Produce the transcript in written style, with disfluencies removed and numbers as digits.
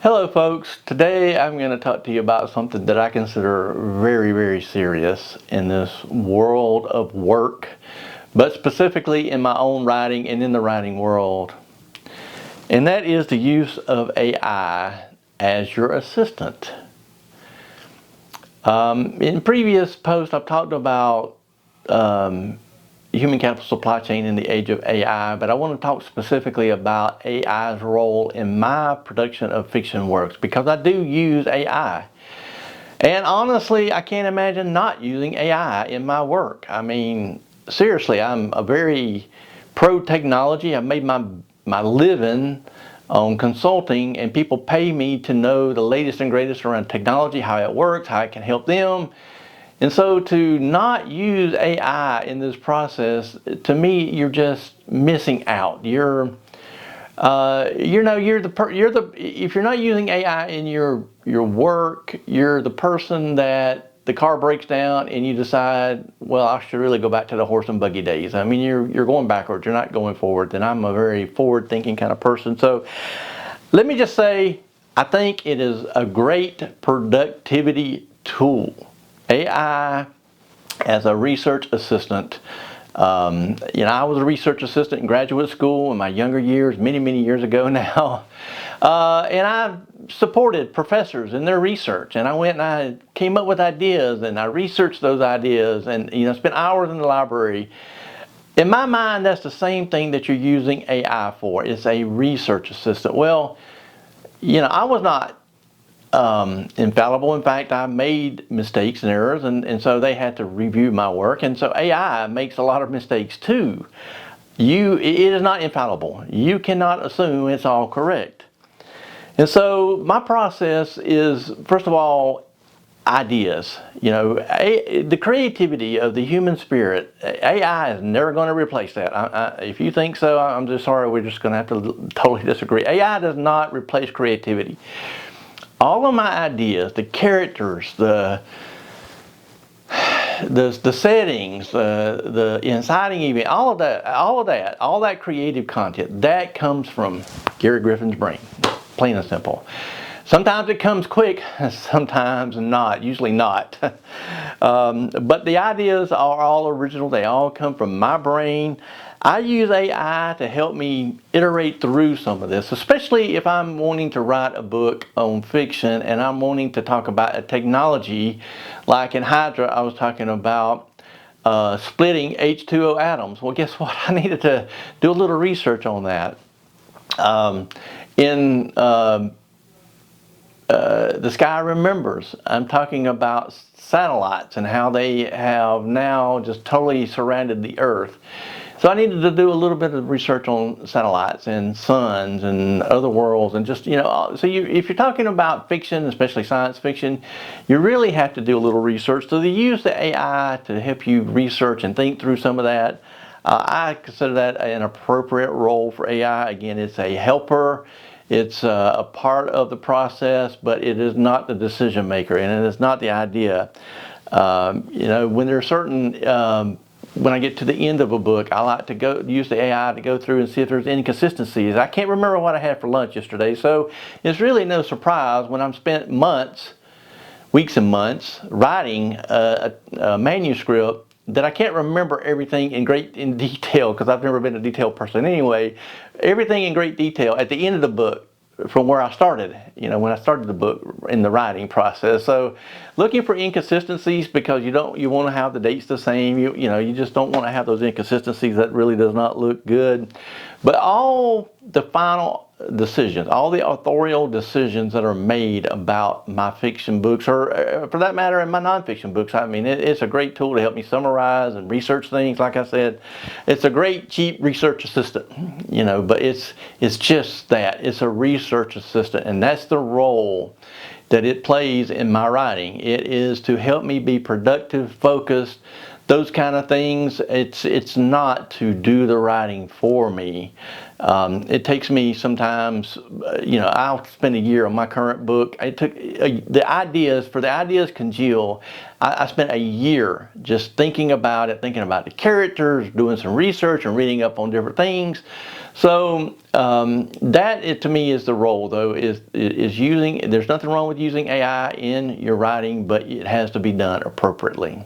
Hello folks, today I'm going to talk to you about something that I consider very, very serious in this world of work, but specifically in my own writing and in the writing world. And that is the use of AI as your assistant. In previous posts I've talked about human capital supply chain in the age of AI, but I want to talk specifically about AI's role in my production of fiction works because I do use AI. And honestly, I can't imagine not using AI in my work. I mean, seriously, I'm a very pro technology. I've made my living on consulting, and people pay me to know the latest and greatest around technology, how it works, how it can help them. And so to not use AI in this process, to me, you're just missing out. If you're not using AI in your work, you're the person that the car breaks down and you decide, well, I should really go back to the horse and buggy days. I mean, you're going backwards. You're not going forward. And I'm a very forward-thinking kind of person. So let me just say, I think it is a great productivity tool. AI as a research assistant. I was a research assistant in graduate school in my younger years, many, many years ago now. And I supported professors in their research. And I went and I came up with ideas and I researched those ideas and spent hours in the library. In my mind, that's the same thing that you're using AI for. It's a research assistant. Well, I was not infallible. In fact, I made mistakes and errors, and so they had to review my work. And so AI makes a lot of mistakes too. It is not infallible. You cannot assume it's all correct. And so my process is, first of all, ideas. The creativity of the human spirit, AI is never going to replace that. If you think so, I'm just sorry, we're just going to have to totally disagree. AI does not replace creativity. All of my ideas, the characters, the settings, the inciting event, all that creative content, that comes from Gary Griffin's brain, plain and simple. Sometimes it comes quick, sometimes not, usually not. But the ideas are all original. They all come from my brain. I use AI to help me iterate through some of this, especially if I'm wanting to write a book on fiction and I'm wanting to talk about a technology like in Hydra. I was talking about splitting H2O atoms. Well, guess what? I needed to do a little research on that. In The Sky Remembers, I'm talking about satellites and how they have now just totally surrounded the Earth. So I needed to do a little bit of research on satellites and suns and other worlds and just, so if you're talking about fiction, especially science fiction, you really have to do a little research. So they use the AI to help you research and think through some of that. I consider that an appropriate role for AI. Again, it's a helper. It's a part of the process, but it is not the decision maker, and it is not the idea. When there are certain when I get to the end of a book, I like to use the AI to go through and see if there's inconsistencies. I can't remember what I had for lunch yesterday, so it's really no surprise when I've spent weeks and months writing a manuscript that I can't remember everything in detail because I've never been a detailed person anyway. Everything in great detail at the end of the book from where I started, when I started the book in the writing process. So looking for inconsistencies because you want to have the dates the same. You just don't want to have those inconsistencies. That really does not look good. But all the final decisions, all the authorial decisions that are made about my fiction books, or for that matter in my nonfiction books, I mean, it's a great tool to help me summarize and research things. Like I said, it's a great cheap research assistant, but it's just that. It's a research assistant, and that's the role that it plays in my writing. It is to help me be productive, focused, those kind of things. It's not to do the writing for me. It takes me sometimes, I'll spend a year on my current book. It took the ideas congeal. I spent a year just thinking about it, thinking about the characters, doing some research and reading up on different things. So to me is the role, though, is using. There's nothing wrong with using AI in your writing, but it has to be done appropriately.